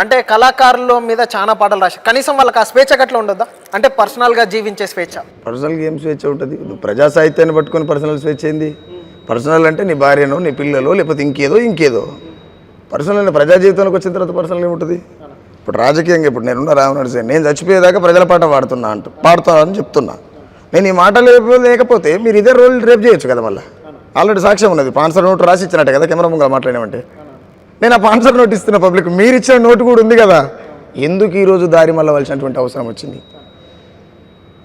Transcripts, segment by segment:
అంటే కళాకారుల మీద చాలా పాటలు రాశారు, కనీసం వాళ్ళకి ఆ స్వేచ్ఛ గట్లా ఉండొద్దా? అంటే పర్సనల్గా జీవించే స్వేచ్ఛ. పర్సనల్గా ఏం స్వేచ్ఛ ఉంటుంది? ప్రజా సాహిత్యాన్ని పట్టుకొని పర్సనల్ స్వేచ్ఛ ఏంది? పర్సనల్ అంటే నీ భార్యనో నీ పిల్లలో లేకపోతే ఇంకేదో పర్సనల్. ప్రజా జీవితంలోకి వచ్చిన తర్వాత పర్సనల్ ఏముంటుంది? ఇప్పుడు రాజకీయంగా ఇప్పుడు నేనున్న రామనరసింహ, నేను చచ్చిపోయేదాకా ప్రజల పాట పాడుతా అని చెప్తున్నా. నేను ఈ మాట లేకపోతే మీరు ఇదే రోల్ రేపు చేయొచ్చు కదా. మళ్ళీ ఆల్రెడీ సాక్ష్యం ఉన్నది, స్పాన్సర్ నోటు రాసి ఇచ్చినట్టే కదా కెమెరా ముంగల మాట్లాడినామంటే. నేను ఆ స్పాన్సర్ నోటు ఇస్తున్న పబ్లిక్, మీరు ఇచ్చిన నోటు కూడా ఉంది కదా. ఎందుకు ఈరోజు దారి మళ్ళవలసినటువంటి అవసరం వచ్చింది?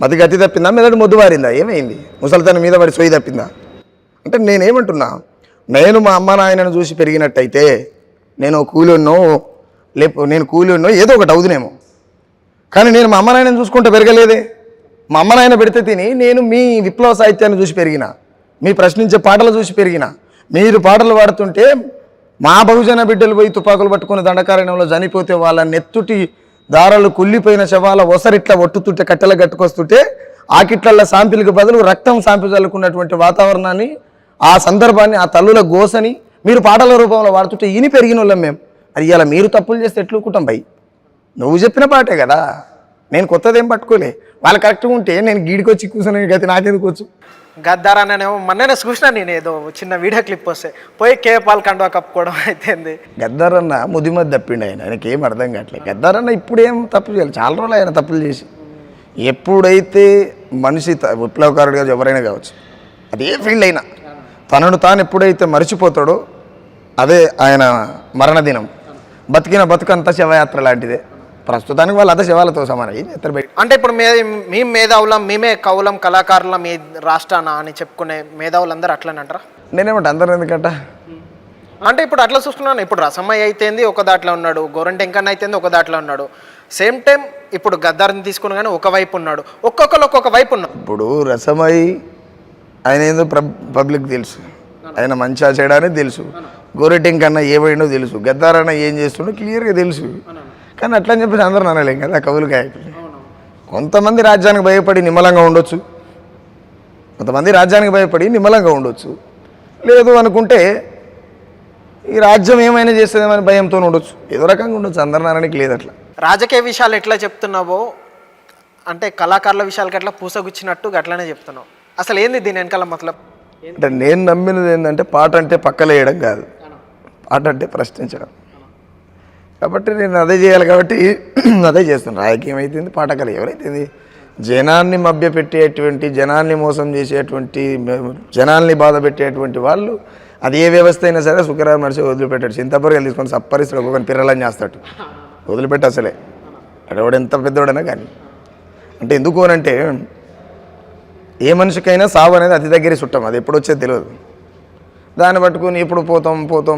మతి గతి తప్పిందా, మెదడు మొద్దు వారిందా, ఏమైంది? ముసలితనం మీద పడి సొయ్యి తప్పిందా? అంటే నేనేమంటున్నా, నేను మా అమ్మ నాయనను చూసి పెరిగినట్టయితే నేను కూలీన్నో ఏదో ఒకటి అవుదునేమో. కానీ నేను మా అమ్మ నాయనను చూసుకుంటూ పెరగలేదే. మా అమ్మ నాయన పెడితే తిని నేను మీ విప్లవ సాహిత్యాన్ని చూసి పెరిగిన, మీ ప్రశ్నించే పాటలు చూసి పెరిగిన. మీరు పాటలు పాడుతుంటే మా బహుజన బిడ్డలు పోయి తుపాకులు పట్టుకుని దండకారణ్యంలో చనిపోతే వాళ్ళ నెత్తుటి దారాలు కుళ్ళిపోయిన శవాల ఒసరిట్లా ఒట్టుతుంటే కట్టెలు కట్టుకొస్తుంటే ఆకిట్లల్లో శాంపిల్కి బదులు రక్తం శాంపిల్ చల్లుకున్నటువంటి వాతావరణాన్ని, ఆ సందర్భాన్ని, ఆ తల్లుల గోసని మీరు పాటల రూపంలో వాడుతుంటే ఇని పెరిగిన వాళ్ళం మేము. అది ఇలా మీరు తప్పులు చేస్తే ఎట్లుకుంటాం భయ్? నువ్వు చెప్పిన పాటే కదా, నేను కొత్తదేం పట్టుకోలే. వాళ్ళు కరెక్ట్గా ఉంటే నేను గీడికి వచ్చి కూర్చొని గతి నాకెందుకు వచ్చు? గద్దార్ అనేమో మొన్ననే చూసినా నేను, ఏదో చిన్న వీడియో క్లిప్ వస్తే పోయి కేపాల్ కండువా కప్పుకోవడం అయితే. గద్దార్ అన్న ముదిమతి తప్పిండు, ఆయనకి ఏం అర్థం కావట్లేదు. గద్దార్ అన్న ఇప్పుడు ఏం తప్పు చేయాలి? చాలా రోజులు ఆయన తప్పులు చేసి. ఎప్పుడైతే మనిషి విప్లవకారుడిగా ఎవరైనా కావచ్చు, అదే ఫీల్డ్ అయినా తనను తాను ఎప్పుడైతే మర్చిపోతాడో అదే ఆయన మరణదినం. బతికిన బతుకంతా శవయాత్ర లాంటిదే. ప్రస్తుతానికి వాళ్ళు అంతా శవాలతో సమానం. అంటే ఇప్పుడు మీ మేధావులం, మేమే కవులం, కళాకారులం మీ రాష్ట్రాన అని చెప్పుకునే మేధావులందరూ అట్లనే అంటారా? నేనేమంటా అందరూ ఎందుకంట అంటే ఇప్పుడు అట్లా చూస్తున్నాను. ఇప్పుడు రసమయ్య అయితేంది ఒక దాంట్లో ఉన్నాడు, గోరంట వెంకన్న అయితేంది ఒక దాంట్లో ఉన్నాడు. సేమ్ టైం ఇప్పుడు గద్దార్ని తీసుకుని కానీ ఒకవైపు ఉన్నాడు, ఒక్కొక్కరు ఒక్కొక్క వైపు ఉన్నాడు. ఇప్పుడు రసమయ్య ఆయన ఏందో పబ్లిక్ తెలుసు, ఆయన మంచిగా చేయడానికి తెలుసు. గోరెంట వెంకన్న ఏమైందో తెలుసు, గద్దారన్న ఏం చేస్తుండో క్లియర్గా తెలుసు. కానీ అట్లా అని చెప్పేసి అందరూ అనలేం కదా కవులు గాయకులు. కొంతమంది రాజ్యానికి భయపడి నిమ్మలంగా ఉండొచ్చు, కొంతమంది రాజ్యానికి భయపడి నిమ్మలంగా ఉండొచ్చు. లేదు అనుకుంటే ఈ రాజ్యం ఏమైనా చేస్తుందేమని భయంతో ఉండొచ్చు, ఏదో రకంగా ఉండొచ్చు. అందరు నారాయణకి లేదు అట్లా. రాజకీయ విషయాలు ఎట్లా చెప్తున్నావో అంటే కళాకారుల విషయాలకి ఎట్లా పూసగుచ్చినట్టు అట్లానే చెప్తున్నావు. అసలు ఏంది దీని వెనకాల మతలబ్? అంటే నేను నమ్మినది ఏంటంటే పాట అంటే పక్కలేయడం కాదు, పాట అంటే ప్రశ్నించడం. కాబట్టి నేను అదే చేయాలి, కాబట్టి అదే చేస్తున్నాను. రాజకీయం అయితేంది, పాటకళ ఎవరైతేంది, జనాన్ని మభ్యపెట్టేటువంటి, జనాన్ని మోసం చేసేటువంటి, జనాల్ని బాధ పెట్టేటువంటి వాళ్ళు అది ఏ వ్యవస్థ అయినా సరే సుఖరాం నడిచి వదిలిపెట్టాడు. చింతపూరగా తీసుకొని సప్పరిస్తాడు, ఒక్కొక్కరిని పిర్రలని చేస్తాడు, వదిలిపెట్టి అసలే అడవాడు ఎంత పెద్దవాడైనా. కానీ అంటే ఎందుకు అనంటే ఏ మనిషికైనా సావు అనేది అతి దగ్గర చుట్టం, అది ఎప్పుడు వచ్చేది తెలియదు. దాన్ని పట్టుకుని ఇప్పుడు పోతాం ఏదో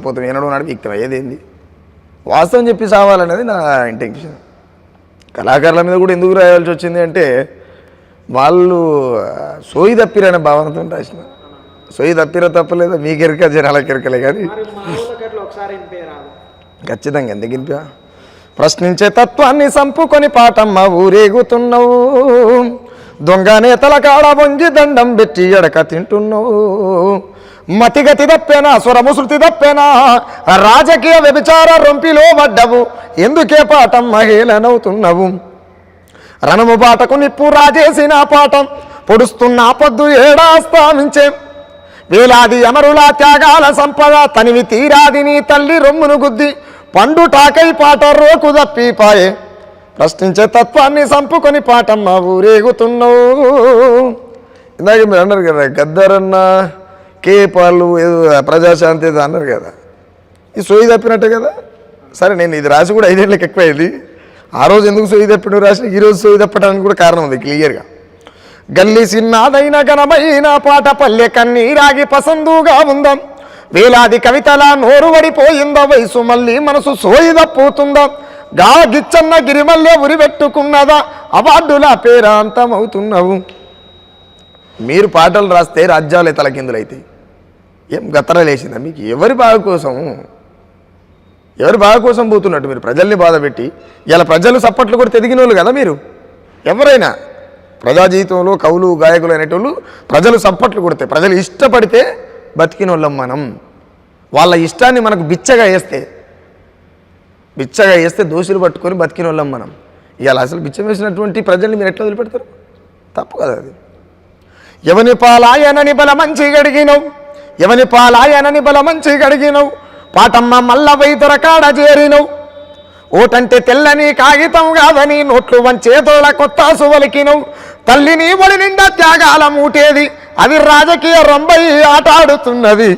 పోతాం ఏనాడు నాడు వ్యక్తం ఏదేంది వాస్తవం చెప్పి సావాలనేది నా ఇంటెన్షన్. కళాకారుల మీద కూడా ఎందుకు రాయాల్సి వచ్చింది అంటే వాళ్ళు సోయి తప్పిరనే భావనతో రాసిన. సోయి తప్పిరా తప్పలేదా మీకు ఎరక, జనాలకు ఎరకలే. కానీ ఖచ్చితంగా ఎందుకు వినిపా? ప్రశ్నించే తత్వాన్ని సంపుకొని పాటమ్మ ఊరేగుతున్నావు, దొంగ నేతల కాడ వంగి దండం పెట్టి ఎడక తింటున్నావు. మతిగతి తప్పేనా, స్వరముశృతి తప్పేనా, రాజకీయ వ్యభిచార రొంపిలో పడ్డవు, ఎందుకే పాఠం మహేళనవుతున్నావు. రణము బాటకు నిప్పు రాజేసిన పాఠం పొడుస్తున్న పొద్దు ఏడాస్తామించే, వేలాది అమరుల త్యాగాల సంపద తనివి తీరాది నీ తల్లి రొమ్మును గుద్ది, పండు టాకై పాట రోకు తప్పిపాయే, ప్రశ్నించే తత్వాన్ని సంపుకొని పాటమ్మ ఊరేగుతున్నావు. ఇందాక మీరు అన్నారు కదా గద్దారన్న కేపాలు ఏదో ప్రజాశాంతి ఏదో అన్నారు కదా, ఈ సోయి తప్పినట్టే కదా. సరే నేను ఇది రాసి కూడా 5 ఏళ్ళకి ఎక్కువైంది. ఆ రోజు ఎందుకు సోయి తప్పిన రాసిన ఈరోజు సోయి తప్పడానికి కూడా కారణం ఉంది క్లియర్గా. గల్లీ సిన్నాదైన ఘనమైన పాట పల్లె కన్నీరాగి పసందుగా ఉందాం, వేలాది కవితల నోరు వడిపోయిందా, వయసు మళ్ళీ మనసు సోయి తప్పుతుందా, గా గిచ్చన్న గిరిమల్లె ఉరి పెట్టుకున్నదా, అవార్డుల పేరాంతమవుతున్నావు. మీరు పాటలు రాస్తే రాజ్యాలే తలకిందులైతాయి. ఏం గత్తర లేచిందా మీకు? ఎవరి బాధ కోసం పోతున్నట్టు మీరు ప్రజల్ని బాధ పెట్టి ఇలా ప్రజలు సప్పట్లు కూడా తెదిగిన వాళ్ళు కదా మీరు. ఎవరైనా ప్రజా జీవితంలో కవులు గాయకులు అనేటోళ్ళు ప్రజలు సప్పట్లు కొడితే, ప్రజలు ఇష్టపడితే బతికిన వాళ్ళం మనం. వాళ్ళ ఇష్టాన్ని మనకు బిచ్చగా వేస్తే బిచ్చగా వేస్తే దోషులు పట్టుకొని బతికిన వాళ్ళం మనం. ఇవాళ అసలు బిచ్చం వేసినటువంటి ప్రజల్ని మీరు ఎట్లా వదిలిపెడతారు? తప్పు కదా అది. ఎవని పాలాయనని బల మంచి గడిగినవు, ఎవని పాలాయనని బల మంచి గడిగినవు, పాటమ్మ మల్ల వైతర కాడ చేరినవు, ఓటంటే తెల్లని కాగితం కాదని నోట్లు వంచేతోళ్ళ కొత్త సువలికినవు, తల్లిని ఒడి నిండా త్యాగాల మూటేది, అది రాజకీయ రంబై ఆట ఆడుతున్నది.